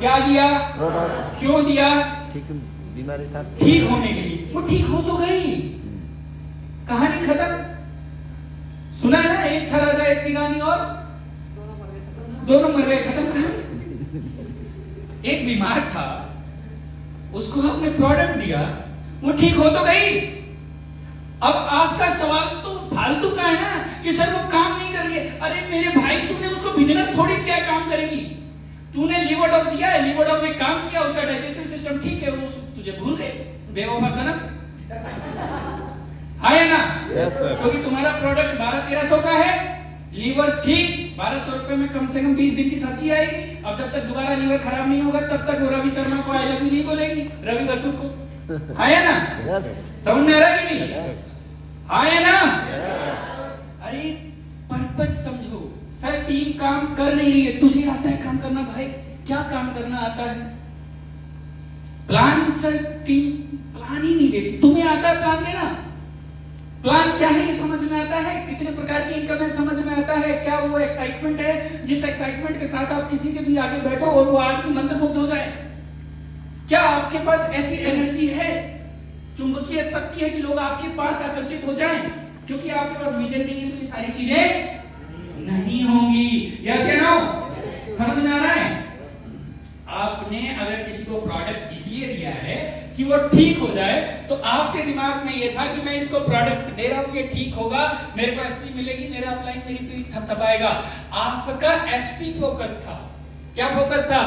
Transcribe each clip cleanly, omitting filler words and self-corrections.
क्या दिया? प्रोडक्ट क्यों दिया? ठीक बीमारी था, ठीक होने के लिए। वो ठीक हो तो गई, कहानी खत्म। सुना है ना, एक था राजा एक थी रानी और दोनों मर गए, खत्म कहानी। एक बीमार था, उसको आपने प्रोडक्ट दिया, वो ठीक हो तो गई। अब आपका सवाल तो फालतू का है ना कि सर वो काम नहीं कर रही है। अरे मेरे भाई, तूने उसको बिजनेस थोड़ी दिया है काम करेगी। तूने लिवरडॉग दिया है, लिवरडॉग ने काम किया, उसका डाइजेस्टिव सिस्टम ठीक है, वो तुझे भूल गए। बेवफा सनम, हाँ या ना? Yes sir. क्योंकि तुम्हारा प्रोडक्ट 1200-1300 का है, लीवर ठीक 1200 रुपए में कम से कम 20 दिन की सब्जी आएगी। अब जब तक दोबारा लीवर खराब नहीं होगा तब तक वो रवि शर्मा को आई लव यू नहीं बोलेगी, रवि बसु को। हाँ या ना? समझ में आ रहा है कि नहीं? हाँ या ना? अरे पर्पज समझो। सर टीम काम कर नहीं रही है, तुझे आता है काम करना भाई? क्या काम करना आता है? प्लान। सर टीम प्लान ही नहीं देती। तुम्हें आता है प्लान देना? प्लान क्या है ये समझ में आता है? कितने प्रकार की इनकम है समझ में आता है? क्या वो एक्साइटमेंट है जिस एक्साइटमेंट के साथ आप किसी के भी आगे बैठो और वो आदमी मंत्रमुग्ध हो जाए? क्या आपके पास ऐसी एनर्जी है, चुंबकीय शक्ति है कि लोग आपके पास आकर्षित हो जाएं? क्योंकि आपके पास विजन नहीं है तो ये सारी चीजें नहीं होंगी। यस या नो? समझ में आ रहा है? आपने अगर किसी को प्रोडक्ट इसलिए दिया है कि वो ठीक हो जाए, तो आपके दिमाग में ये था कि मैं इसको प्रोडक्ट दे रहा हूं, ये ठीक होगा, मेरे को एसपी मिलेगी, मेरा अपलाइन, मेरी पीठ थपथपाएगा। आपका एसपी फोकस था। क्या फोकस था?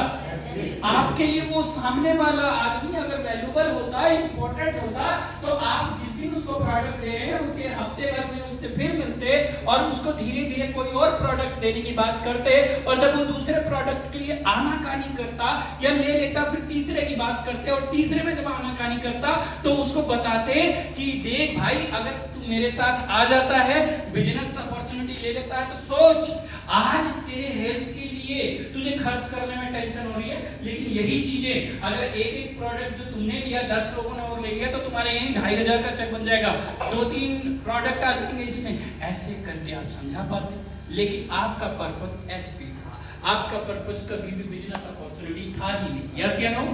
आपके लिए वो सामने वाला आदमी अगर वैल्यूबल होता, इंपॉर्टेंट होता, तो आप जिस दिन उसको प्रोडक्ट दे रहे हैं उसके हफ्ते भर में उससे फिर मिलते और उसको धीरे धीरे कोई और प्रोडक्ट देने की बात करते, और जब वो दूसरे प्रोडक्ट के लिए आनाकानी करता या ले लेता, फिर तीसरे की बात करते, और तीसरे में जब आनाकानी करता तो उसको बताते कि देख भाई, अगर तू मेरे साथ आ जाता है, बिजनेस अपॉर्चुनिटी ले लेता है, तो सोच आज तेरे हेल्थ के लिए तुझे खर्च करने में टेंशन हो रही है, लेकिन यही चीजें अगर एक एक प्रोडक्ट जो तुमने लिया 10 लोगों ने और ले लिया, तो तुम्हारे यही 2500 का चेक बन जाएगा, 2-3 प्रोडक्ट आ जाएंगे इसमें। ऐसे करके आप समझा पाते, लेकिन आपका पर्पस एसपी था, आपका पर्पस कभी भी बिजनेस अपॉर्चुनिटी था ही नहीं। यस या नो?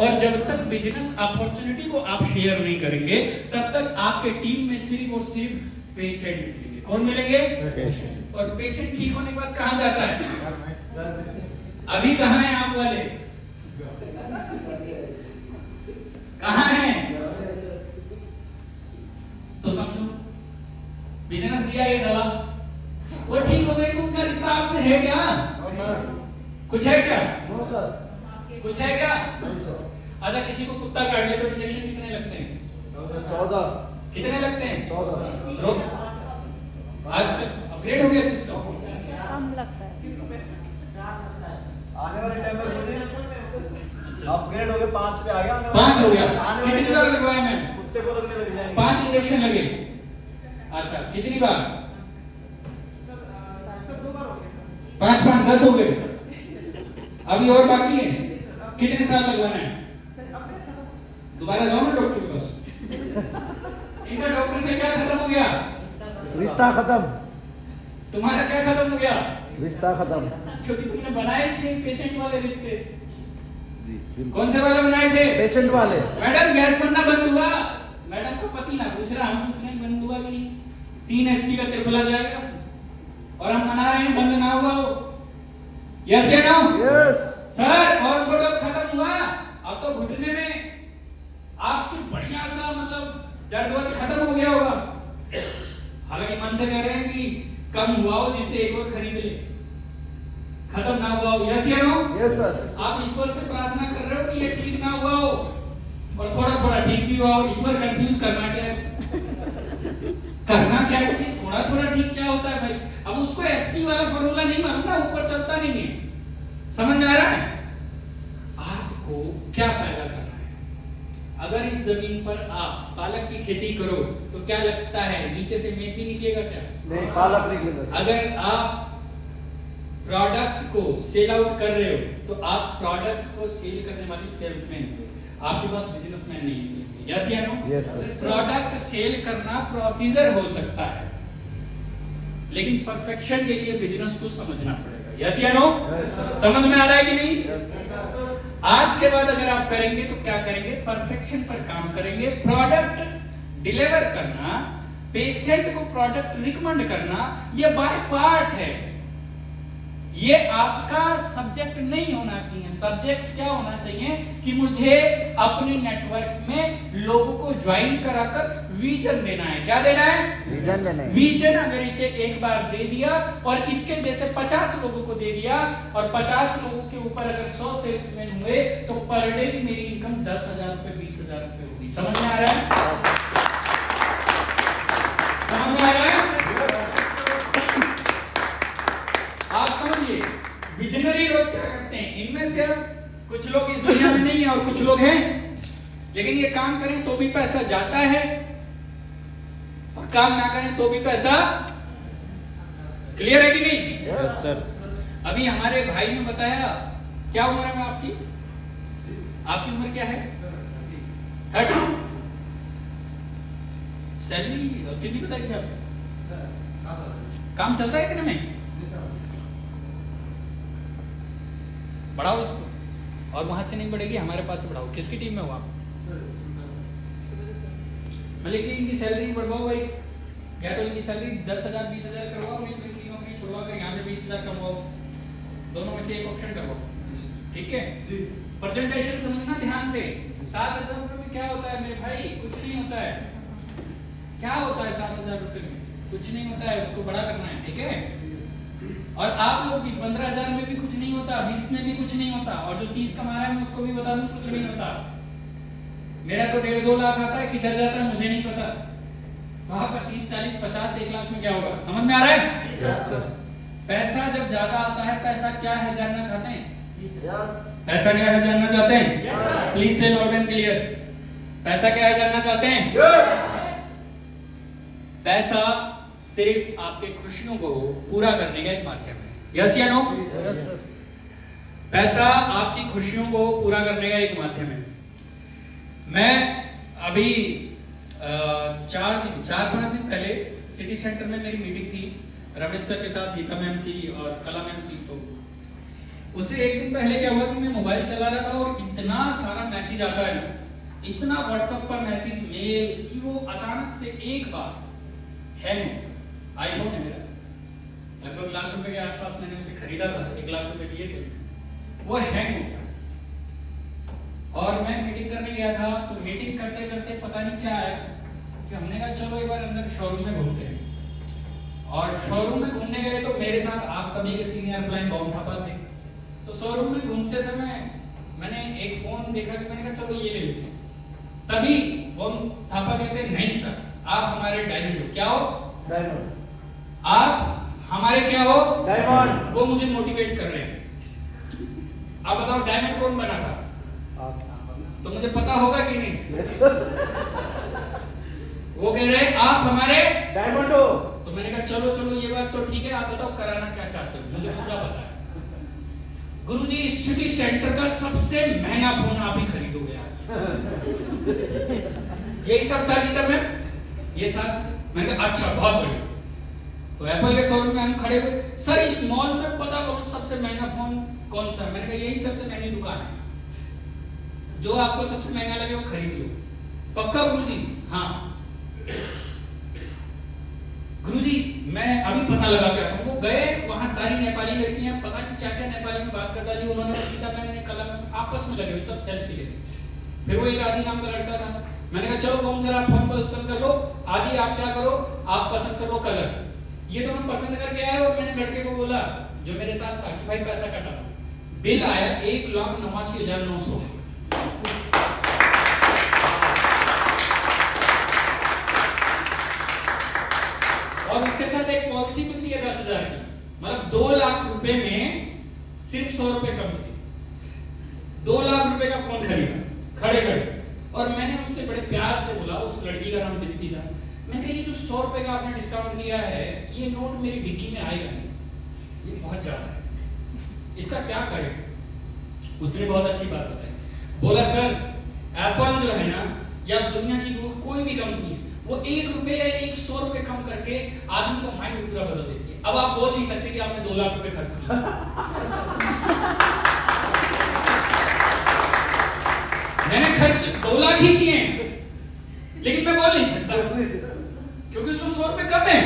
और जब तक बिजनेस अपॉर्चुनिटी को आप शेयर नहीं करेंगे, तब तक आपके टीम में सिर्फ और सिर्फ पेशेंट मिलेंगे। कौन मिलेंगे? और पेशेंट ठीक होने के बाद कहां जाता है? अभी कहां हैं आप वाले? कहां हैं? तो समझो, बिजनेस दिया ये दवा, वो ठीक हो गई तो उनका रिश्ता आपसे है क्या? कुछ है क्या? कुछ है क्या? अच्छा, किसी को कुत्ता काट ले तो इंजेक्शन कितने लगते हैं? 14। कितने लगते हैं? 14। आजकल अपग्रेड हो गया सिस्टम। कम लगता है। आने वाले टाइम में अपग्रेड हो गया, 5 पे आ गया। 5 हो गया। कितनी बार लगवाया मैं? कुत्ते को लगने लग जाएंगे। 5 इंजेक्शन लगे। अच्छा, कितनी बार? 5-5 10 हो गए। अभी और बाकी है। कितने साल लगवाना है? दोबारा जाओ ना डॉक्टर के पास। इनका डॉक्टर से क्या खत्म हो गया? रिश्ता खत्म। तुम्हारा क्या खत्म हो गया? रिश्ता खत्म। क्योंकि तुमने बनाए थे पेशेंट वाले रिश्ते। जी, कौन से वाले बनाए थे? पेशेंट वाले। मैडम गैस बनना बंद हुआ? मैडम का पति ना पूछ रहा, हम पूछ रहे हैं बंद हुआ कि नहीं? 3 एचपी का त्रिफला जाएगा और हम मना रहे हैं बंद ना हुआ हो। यस या नो? यस सर और थोड़ा खत्म हुआ, अब तो घुटने में आपकी बढ़िया सा मतलब दर्द वर्द खत्म हो गया होगा। हालांकि मन से कह रहे हैं कि कम हुआ हो जिससे एक और खरीद ले, खत्म ना हुआ हो। यस या नो? Yes sir. आप ईश्वर से प्रार्थना कर रहे हो कि ये ठीक ना हुआ हो और थोड़ा थोड़ा ठीक भी हुआ हो। ईश्वर कंफ्यूज करना क्या है? करना क्या है? थोड़ा थोड़ा ठीक क्या होता है भाई? अब उसको एसपी वाला फॉर्मूला नहीं मालूम ना, ऊपर चलता नहीं है। समझ में आ रहा है? आपको क्या पैदा करना है? अगर इस जमीन पर आप पालक की खेती करो तो क्या लगता है नीचे से मेथी निकलेगा क्या? नहीं, पालक निकलेगा। अगर आप प्रोडक्ट को सेल आउट कर रहे हो तो आप प्रोडक्ट को सेल करने वाली सेल्समैन हो, आपके पास बिजनेसमैन नहीं है। यस या no? Yes sir. Product sale करना प्रोसीजर हो सकता है, लेकिन परफेक्शन के लिए बिजनेस को समझना पड़ेगा। यस या नो? समझ में आ रहा है कि नहीं? आज के बाद अगर आप करेंगे तो क्या करेंगे? परफेक्शन पर काम करेंगे। प्रोडक्ट डिलीवर करना, पेशेंट को प्रोडक्ट रिकमेंड करना, ये बाय पार्ट है। ये आपका सब्जेक्ट नहीं होना चाहिए। सब्जेक्ट क्या होना चाहिए कि मुझे अपने नेटवर्क में लोगों को ज्वाइन कराकर विजन देना है। क्या देना है? विजन देना है। विजन अगर इसे एक बार दे दिया और इसके जैसे 50 लोगों को दे दिया और 50 लोगों के ऊपर अगर 100 सेल्समैन हुए तो पर डे की मेरी इनकम 10,000 रुपए 20,000 रुपए होगी। समझ में आ रहा है? समझ में आ रहा है? आप समझिए विजनरी लोग क्या करते हैं। इनमें से कुछ लोग इस दुनिया में नहीं है और कुछ लोग हैं, लेकिन ये काम करें तो भी पैसा जाता है और काम ना करें तो भी पैसा। क्लियर है कि नहीं? Yes sir. अभी हमारे भाई ने बताया, क्या उम्र है आपकी? आपकी उम्र क्या है? 30। सैलरी कितनी बताई थी आपको? काम चलता है इतने में? बढ़ाओ उसको, और वहां से नहीं बढ़ेगी, हमारे पास से बढ़ाओ। किसकी टीम में हो आप? मतलब कि इनकी सैलरी बढ़वाओ भाई, या तो इनकी सैलरी 10,000 20,000 करवाओ, नहीं तो इनकी नौकरी छुड़वा कर यहाँ से 20,000 कमवाओ। दोनों में से एक ऑप्शन करवाओ। ठीक है? प्रेजेंटेशन समझना ध्यान से। 7,000 रुपए में क्या होता है मेरे भाई? कुछ नहीं होता है। क्या होता है 7,000 रुपए में? कुछ नहीं होता है, उसको बड़ा करना है। ठीक है? और आप लोग भी 15,000 में भी कुछ नहीं होता, 20 में भी कुछ नहीं होता, और जो 30 कमा रहा है मैं उसको भी बता दूं कुछ नहीं होता। मेरा तो 1.5-2 लाख आता है, किधर जाता है मुझे नहीं पता। तो आपका 30, 40, 50, 1 लाख में क्या होगा? समझ में आ रहा है? Yes sir. पैसा जब ज्यादा आता है, पैसा क्या है जानना चाहते हैं? यस। पैसा क्या है जानना चाहते हैं? प्लीज से लाउड एंड क्लियर। पैसा क्या है जानना चाहते हैं? पैसा सिर्फ आपके खुशियों को पूरा करने का एक माध्यम है। यस या नो? Yes sir. पैसा आपकी खुशियों को पूरा करने का एक माध्यम है। मैं अभी 4-5 दिन पहले सिटी सेंटर में मेरी मीटिंग थी, रमेश सर के साथ, गीता मैम थी और कला मैम थी। तो उससे एक दिन पहले क्या हुआ कि मैं मोबाइल चला रहा था और इतना सारा मैसेज आता है ना, इतना व्हाट्सएप पर मैसेज, मेल, कि वो अचानक से एक बार हैंग। आईफोन है मेरा, लगभग 1 लाख रुपए के आसपास मैंने उसे खरीदा था, 1 लाख रुपए दिए थे, वो हैंग हो गया। और मैं मीटिंग करने गया था, तो मीटिंग करते करते पता नहीं क्या है कि हमने कहा चलो एक बार अंदर शोरूम में घूमते हैं। और शोरूम में घूमने गए तो मेरे साथ आप सभी के सीनियर प्लाइन बॉम थापा थे। तो शोरूम में घूमते समय मैंने एक फोन देखा कि मैंने कहा चलो ये ले लेते हैं। तभी बॉम थापा कहते हैं नहीं सर, आप हमारे डायमंड हो। क्या हो? डायमंड। आप हमारे क्या हो? डायमंड। वो मुझे मोटिवेट कर रहे हैं। आप बताओ डायमंड कौन बना था? तो मुझे पता होगा कि नहीं? Yes sir. वो कह रहे आप हमारे डायमंड हो। तो मैंने कहा चलो चलो ये बात तो ठीक है, आप बताओ कराना क्या चाहते हो, मुझे पूरा पता है। गुरुजी इस सिटी सेंटर का सबसे महंगा फोन आप ही खरीदोगे। यही सब था गीता में, ये सब। मैंने कहा अच्छा बहुत बढ़िया। तो एप्पल के शोरूम में हम खड़े हुए, सर इस मॉल में पता करो सबसे महंगा फोन कौन सा है। मैंने कहा यही सबसे महंगी दुकान है, जो आपको सबसे महंगा लगे वो खरीद लो। पक्का गुरुजी? हाँ। गुरुजी मैं अभी पता लगा के आता हूं। वो गए, वहां सारी नेपाली लड़कियां पता नहीं क्या क्या नेपाली में बात कर डाली उन्होंने। गीता मैंने कला में आपस में लगे हुए सब सेल्फी ले। फिर वो एक आदि नाम का लड़का था, मैंने कहा चलो कौन सा आप फोन पसंद कर लो, आदि आप क्या करो, आप पसंद कर लो कलर। ये दोनों पसंद करके आए और मैंने लड़के को बोला जो मेरे साथ था कि भाई पैसा कटा। बिल आया 1,89,900। और उसके साथ एक पॉलिसी मिलती है 10,000 की, मतलब 2 लाख रुपए में सिर्फ 100 रुपए कम थे। 2 लाख रुपए का फोन खरीदा खड़े खड़े। और मैंने उससे बड़े प्यार से बोला, उस लड़की का नाम दीप्ति था, मैंने कहा ये जो 100 रुपए का आपने डिस्काउंट दिया है, ये नोट मेरी डिक्की में आएगा नहीं, ये बहुत ज्यादा है, इसका क्या करें? उसने बहुत अच्छी बात बताई, बोला सर एप्पल जो है ना, या दुनिया की कोई भी कंपनी है, वो 1 रुपए या 100 रुपए कम करके आदमी का माइंड पूरा बदल देती है। अब आप बोल नहीं सकते कि आपने 2 लाख रुपए खर्च किए। मैंने खर्च 2 लाख ही किए हैं, लेकिन मैं बोल नहीं सकता क्योंकि उसमें 100 रुपए कम है।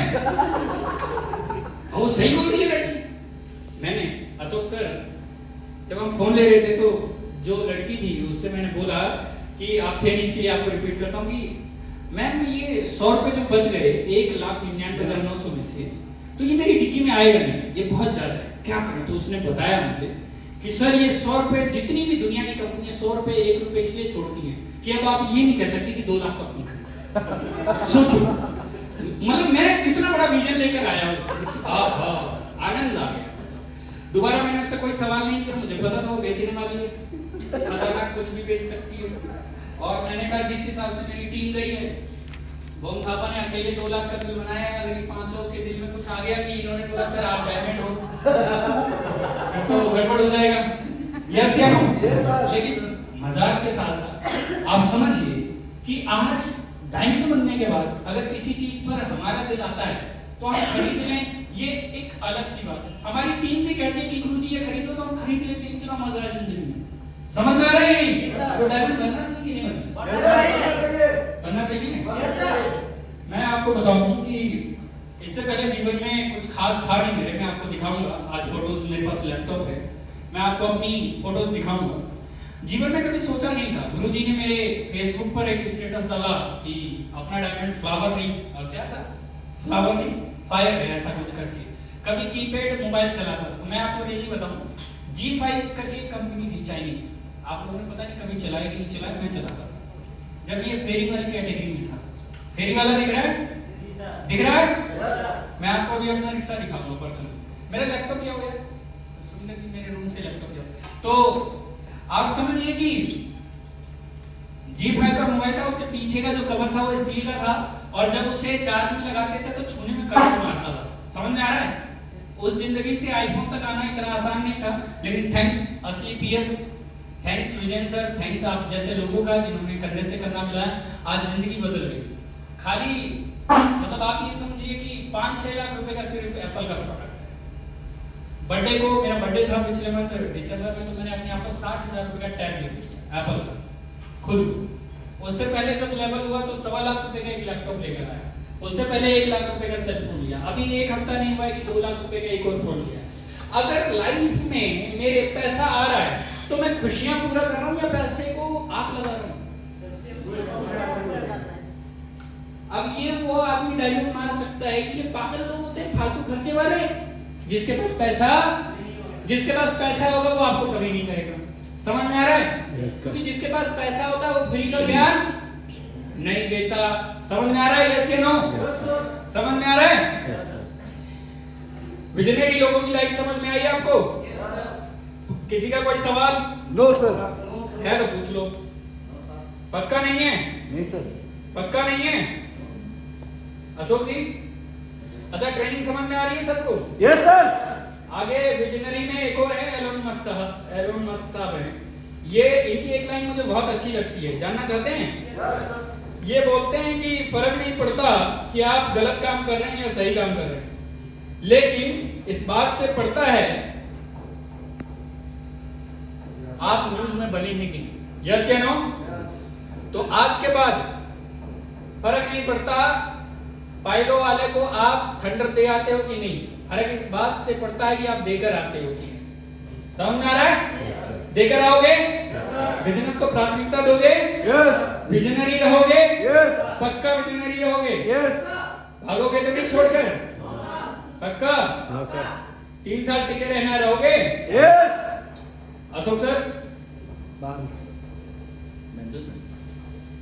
वो सही बोल रही है लड़की। मैंने अशोक सर जब हम फोन ले रहे थे तो जो लड़की थी उससे मैंने बोला कि आप थे नहीं इसलिए आपको रिपीट करता हूँ कि मैम ये 100 रुपए जो बच गए 1,99,900 में से, तो ये मेरी डिग्गी में आएगा नहीं, ये बहुत ज्यादा है, क्या करें? तो उसने बताया मुझे कि सर ये 100 रुपए जितनी भी दुनिया की कंपनी 100 रुपए 1 रुपए इसलिए छोड़ती है कि अब आप ये नहीं कह सकते कि 2 लाख का फोन खरीदा। सोचो मतलब मैं कितना बड़ा विजन लेकर आया उससे, आनंद आ गया। दोबारा मैंने उससे कोई सवाल नहीं किया, मुझे पता था वो बेचने वाली है, खतरनाक कुछ भी बेच सकती है। और मैंने कहा जिस हिसाब से मेरी टीम गई है, बम थापा ने अकेले 2 लाख का बिल बनाया है, अगर 500 के दिल में कुछ आ गया कि इन्होंने बोला सर आप डायमंड हो तो गड़बड़ हो जाएगा। यस या नो? लेकिन मजाक के साथ साथ आप समझिए कि आज डायमंड बनने के बाद अगर किसी चीज पर हमारा दिल आता है तो हम खरीद लें, ये एक अलग सी बात है। हमारी टीम भी कहती है कि गुरुजी ये खरीदो, तो हम खरीद लेते हैं, इतना मजा है जिंदगी में। समझ में आ रहा है नहीं? तो डायमंड बनना चाहिए कि नहीं बनना चाहिए? मैं आपको बताऊं कि इससे पहले जीवन में कुछ खास था नहीं मेरे, मैं आपको दिखाऊंगा। आज फोटोज मेरे पास लैपटॉप है, मैं आपको अपनी फोटोज दिखाऊंगा। जीवन में कभी सोचा नहीं था। गुरुजी ने मेरे फेसबुक पर एक स्टेटस डाला कि अपना डायमंड फ्लावर नहीं, क्या था, फ्लावर नहीं फायर है, ऐसा कुछ करके। कभी कीपैड मोबाइल चलाता था। तो मैं आपको रियली बताऊं, G5 करके एक कंपनी थी चाइनीज, आप लोगों ने पता नहीं कभी चलाया कि नहीं चलाया, मैं चलाता था जब ये फेरी वाली कैटेगरी में था। फेरी वाला दिख रहा है? दिख रहा है? मैं आपको अभी अपना रिक्शा दिखाऊंगा पर्सनल। मेरा लैपटॉप लिया हुआ है, सुनने की मेरे रूम से लैपटॉप लिया। तो आप समझिए कि G5 का मोबाइल था, उसके पीछे का जो कवर था वो स्टील का था, और जब उसे चार्ज में लगाते थे तो छूने में करंट मारता था। समझ में आ रहा है? उस जिंदगी से आईफोन तक आना इतना आसान नहीं था, लेकिन थैंक्स असली PS, थैंक्स विजय सर, थैंक्स आप जैसे लोगों का जिन्होंने करने से करना मिला, आज जिंदगी बदल गई। खाली मतलब आप ये समझिए कि 5-6 लाख रुपए का सिर्फ एप्पल का प्रोडक्ट है। बर्थडे को, मेरा बर्थडे था पिछले मंथ दिसंबर में, तो मैंने अपने आप को 60,000 रुपए का टैब गिफ्ट किया एप्पल का खुद को। उससे पहले जब लेवल हुआ तो 1.25 लाख रुपए का एक लैपटॉप लेकर आया। उससे पहले 1 लाख रुपए का सेल फोन लिया। अभी 1 हफ्ता नहीं हुआ है कि 2 लाख रुपए का एक और फोन लिया। अगर लाइफ में मेरे पैसा आ रहा है तो मैं खुशियां पूरा कर रहा हूं या पैसे को आग लगा रहा हूं? अब ये वो आदमी डायलॉग मार सकता है कि ये पागल लोग होते हैं फालतू खर्चे वाले। जिसके पास पैसा होगा वो आपको कभी नहीं करेगा। समझ में आ रहा है? क्योंकि जिसके पास पैसा होता है वो फ्री का ज्ञान नहीं देता। समझ में आ रहा है? यस या नो? समझ में आ रहा है? विजनरी लोगों की लाइफ समझ में आई आपको? किसी का कोई सवाल? No sir. है तो पूछ लो। पक्का नहीं है? नहीं सर। पक्का नहीं है? अशोक जी, अच्छा ट्रेनिंग समझ में आ रही है सबको? Yes sir. आगे विजनरी में एक और है, एलोन मस्क साहब है। ये इनकी एक लाइन मुझे बहुत अच्छी लगती है, जानना चाहते हैं? ये बोलते हैं कि फर्क नहीं पड़ता कि आप गलत काम कर रहे हैं या सही काम कर रहे हैं, लेकिन इस बात से पड़ता है आप न्यूज में बने हैं कि नहीं। यस या नो? तो आज के बाद फर्क नहीं पड़ता पाइलो वाले को आप थंडर दे आते हो कि नहीं, फर्क इस बात से पड़ता है कि आप देकर आते हो कि नहीं। समझ में आ रहा है? देकर आओगे? बिजनेस को प्राथमिकता दोगे? यस। विजनरी रहोगे? यस। पक्का विजनरी रहोगे? यस। भागोगे तो नहीं छोड़कर? पक्का? हाँ सर। 3 साल टिके रहना रहोगे? यस। अशोक सर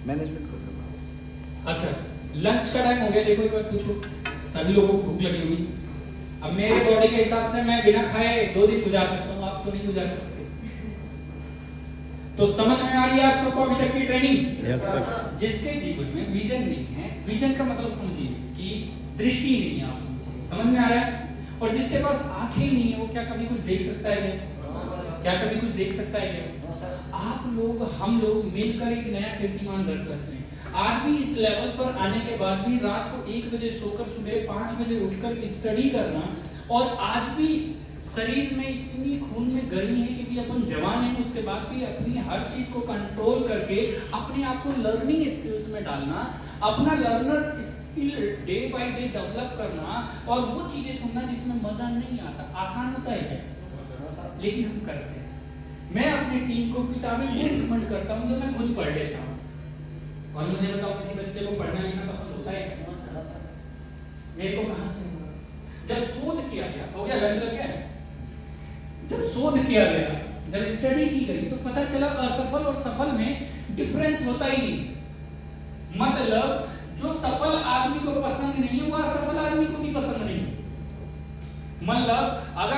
मैनेजमेंट कर रहा हूं। अच्छा लंच का टाइम हो गया, देखो एक बार पूछो, सभी लोगों को भूख लगी होगी। अब मेरे बॉडी के हिसाब से मैं बिना खाए 2 दिन गुजार सकता हूँ, आप तो नहीं गुजार सकते। तो समझ में आ रही है आप सबको अभी तक की ट्रेनिंग? Yes sir. जिसके जीवन में विजन नहीं है, विजन का मतलब समझिए कि दृष्टि नहीं है, आप समझिए, समझ में आ रहा है? और जिसके पास आंखें ही नहीं है वो क्या कभी कुछ देख सकता है क्या कभी कुछ देख सकता है क्या? आप लोग, हम लोग मिलकर एक नया कीर्तिमान रच सकते हैं। आज भी इस लेवल पर आने के बाद भी रात को 1 बजे सोकर सुबह 5 बजे उठकर स्टडी करना, और आज भी शरीर में इतनी खून में गर्मी है क्योंकि अपन जवान हैं, उसके बाद भी अपनी हर चीज को कंट्रोल करके अपने आप को लर्निंग स्किल्स में डालना, अपना learner skill day by day develop करना, और वो चीजें सुनना जिसमें मजा नहीं आता। आसान होता है क्या? लेकिन हम करते हैं। मैं अपनी टीम को किताबें वो रिकमेंड करता हूँ जो मैं खुद पढ़ लेता हूँ। और मुझे बताओ, किसी बच्चे को पढ़ना लिखना पसंद होता है क्या? मेरे को कहां से हुआ? जब शोध किया गया, हो गया लंच लग गया, जब शोध किया गया, जब स्टडी की गई, तो पता चला असफल और सफल में डिफरेंस होता ही नहीं। मतलब जो सफल आदमी को पसंद नहीं है वो असफल आदमी को भी पसंद नहीं। मतलब अगर